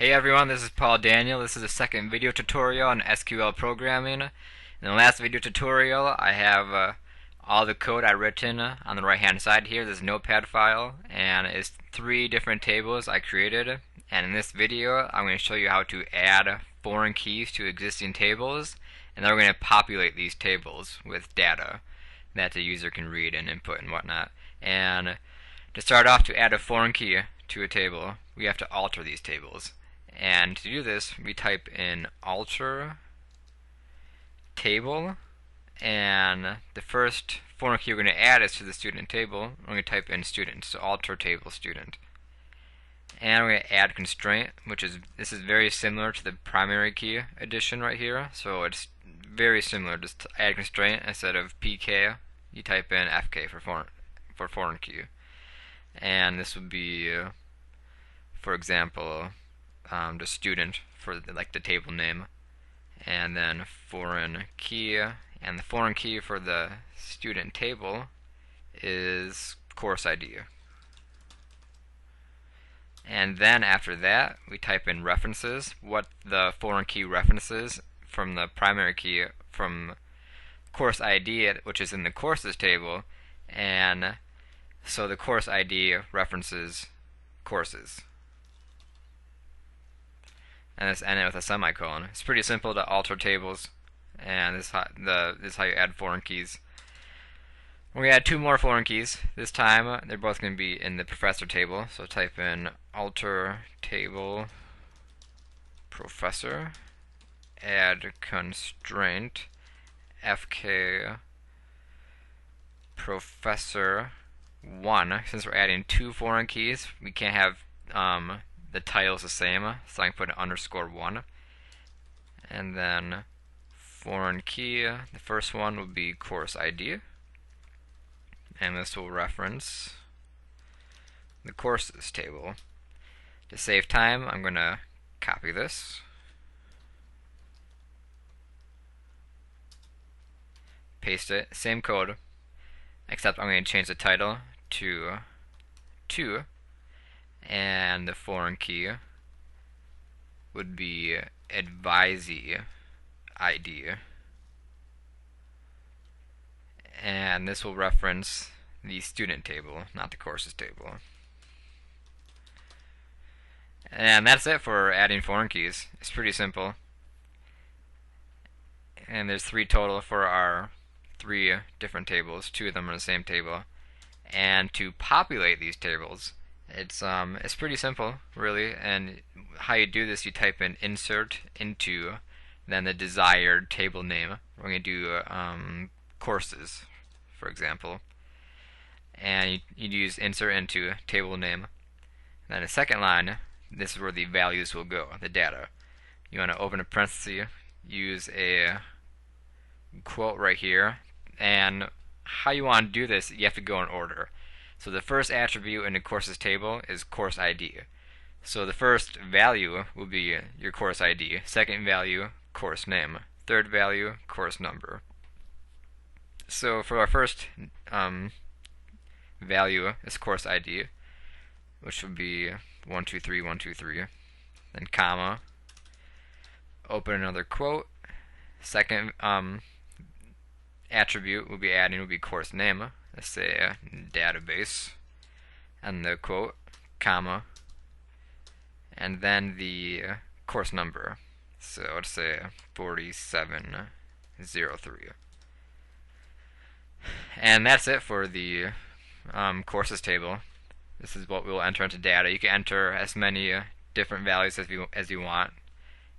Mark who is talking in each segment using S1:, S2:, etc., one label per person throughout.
S1: Hey everyone, this is Paul Daniel. This is the second video tutorial on SQL programming. In the last video tutorial, I have all the code I've written on the right hand side here. This notepad file, and it's 3 different tables I created. And in this video, I'm going to show you how to add foreign keys to existing tables, and then we're going to populate these tables with data that the user can read and input and whatnot. And to start off, to add a foreign key to a table, we have to alter these tables. And to do this, we type in alter table, and the first foreign key we're going to add is to the student table. We're going to type in student, so alter table student. And we're going to add constraint, this is very similar to the primary key addition right here. So it's very similar. Just add constraint, instead of pk, you type in fk for foreign key. And this would be, for example, the student for the table name, and then foreign key, and the foreign key for the student table is course ID. And then after that, we type in references, what the foreign key references from the primary key from course ID, which is in the courses table, and so the course ID references courses. And let's end it with a semicolon. It's pretty simple to alter tables, and this is how you add foreign keys. We're going to add 2 more foreign keys. This time they're both going to be in the professor table, so type in alter table professor, add constraint fk professor 1. Since we're adding 2 foreign keys, we can't have the title is the same, so I can put an _1. And then foreign key, the first one will be course ID, and this will reference the courses table. To save time, I'm going to copy this, paste it, same code, except I'm going to change the title to 2, and the foreign key would be advisee ID, and this will reference the student table, not the courses table. And that's it for adding foreign keys. It's pretty simple, and there's 3 total for our 3 different tables. 2 of them are the same table. And to populate these tables, it's pretty simple, really. And how you do this, you type in insert into, then the desired table name. We're going to do courses, for example. And you use insert into table name. Then the second line, this is where the values will go, the data. You want to open a parenthesis, use a quote right here, and how you want to do this, you have to go in order. So the first attribute in the courses table is course ID. So the first value will be your course ID, second value, course name, third value, course number. So for our first value is course ID, which would be 123, 123, then comma, open another quote, second attribute we'll be adding will be course name, let's say database, and the quote, comma, and then the course number, so let's say 4703. And that's it for the courses table. This is what we'll enter into data. You can enter as many different values as you want.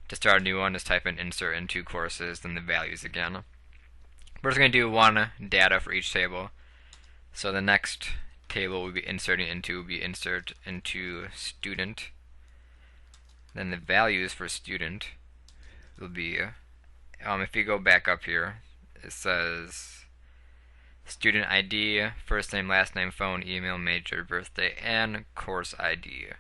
S1: To start a new one, just type in insert into courses, then the values again. We're just going to do 1 data for each table. So the next table we'll be inserting into will be insert into student. Then the values for student will be, if you go back up here, it says student ID, first name, last name, phone, email, major, birthday, and course ID.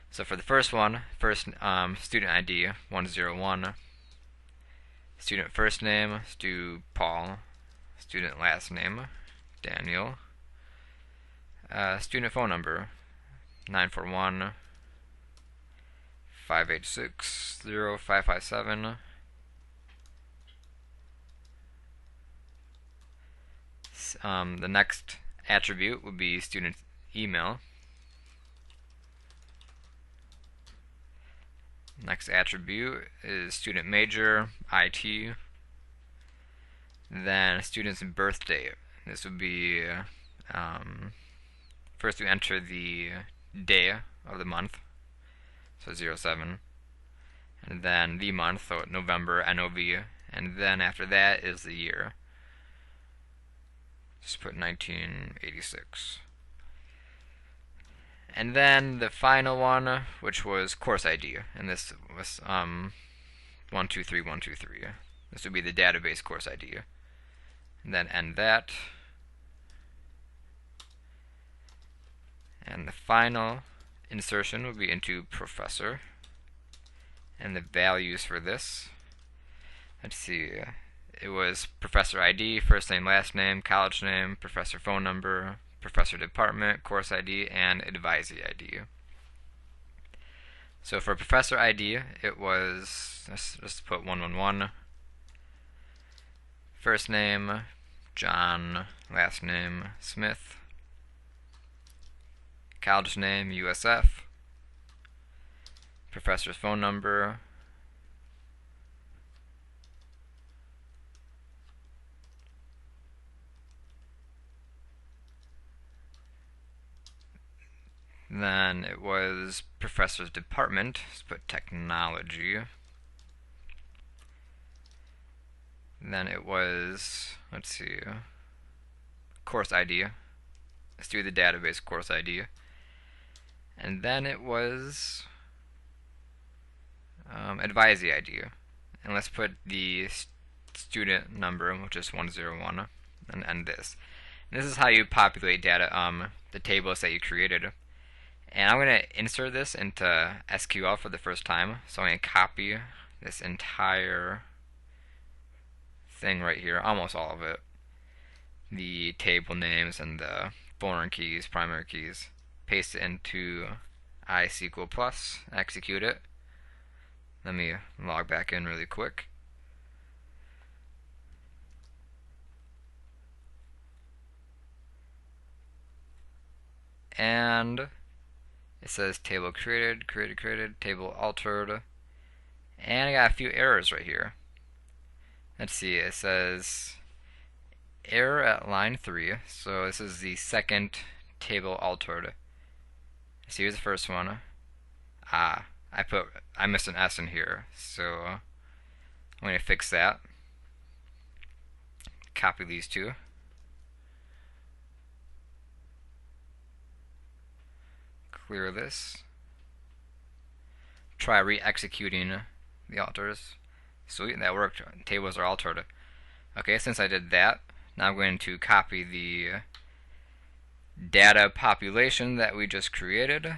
S1: So for the first one, student ID 101. Student first name, let's do Paul. Student last name, Daniel. Student phone number 941 5860557. The next attribute would be student email. Next attribute is student major, IT. Then student's birthday. This would be first we enter the day of the month, so 07, and then the month, so November, NOV, and then after that is the year. Just put 1986. And then the final one, which was course ID, and this was 123123. This would be the database course ID. And then end that. And the final insertion would be into professor. And the values for this, let's see, it was professor ID, first name, last name, college name, professor phone number, professor department, course ID, and advisee ID. So for professor ID, it was, let's just put 111. First name, John, last name, Smith, college name, USF, professor's phone number, then it was professor's department, let's put technology. Then it was, let's see, course ID. Let's do the database course ID. And then it was advisee ID. And let's put the student number, which is 101, and end this. And this is how you populate data, the tables that you created. And I'm going to insert this into SQL for the first time. So I'm going to copy this entire thing right here, almost all of it. The table names and the foreign keys, primary keys. Paste it into SQL Plus, execute it. Let me log back in really quick. And it says table created, table altered, and I got a few errors right here. Let's see, it says error at line 3, so this is the second table altered. So here's the first one. I missed an S in here, so I'm going to fix that. Copy these two. Clear this. Try re-executing the alters. Sweet, that worked. Tables are altered. Okay, since I did that, now I'm going to copy the data population that we just created.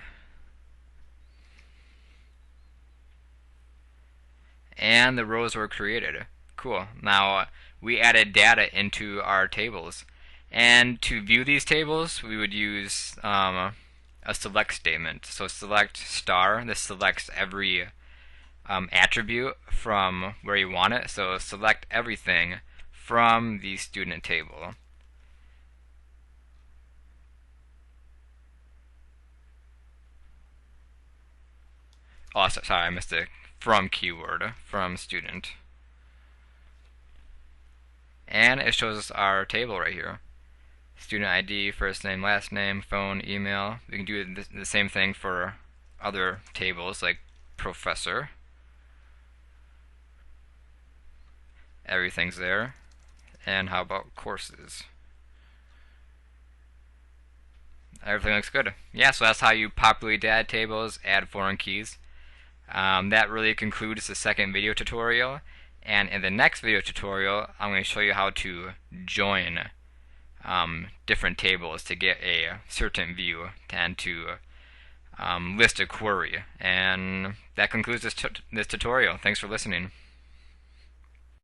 S1: And the rows were created. Cool. Now we added data into our tables. And to view these tables, we would use a select statement. So select star, this selects every attribute from where you want it. So select everything from the student table. Oh, sorry, I missed the from keyword, from student. And it shows us our table right here. Student ID, first name, last name, phone, email. We can do the same thing for other tables like professor. Everything's there. And how about courses? Everything looks good. Yeah, so that's how you populate data tables, add foreign keys. That really concludes the second video tutorial. And in the next video tutorial, I'm going to show you how to join different tables to get a certain view and to list a query. And that concludes this tutorial. Thanks for listening.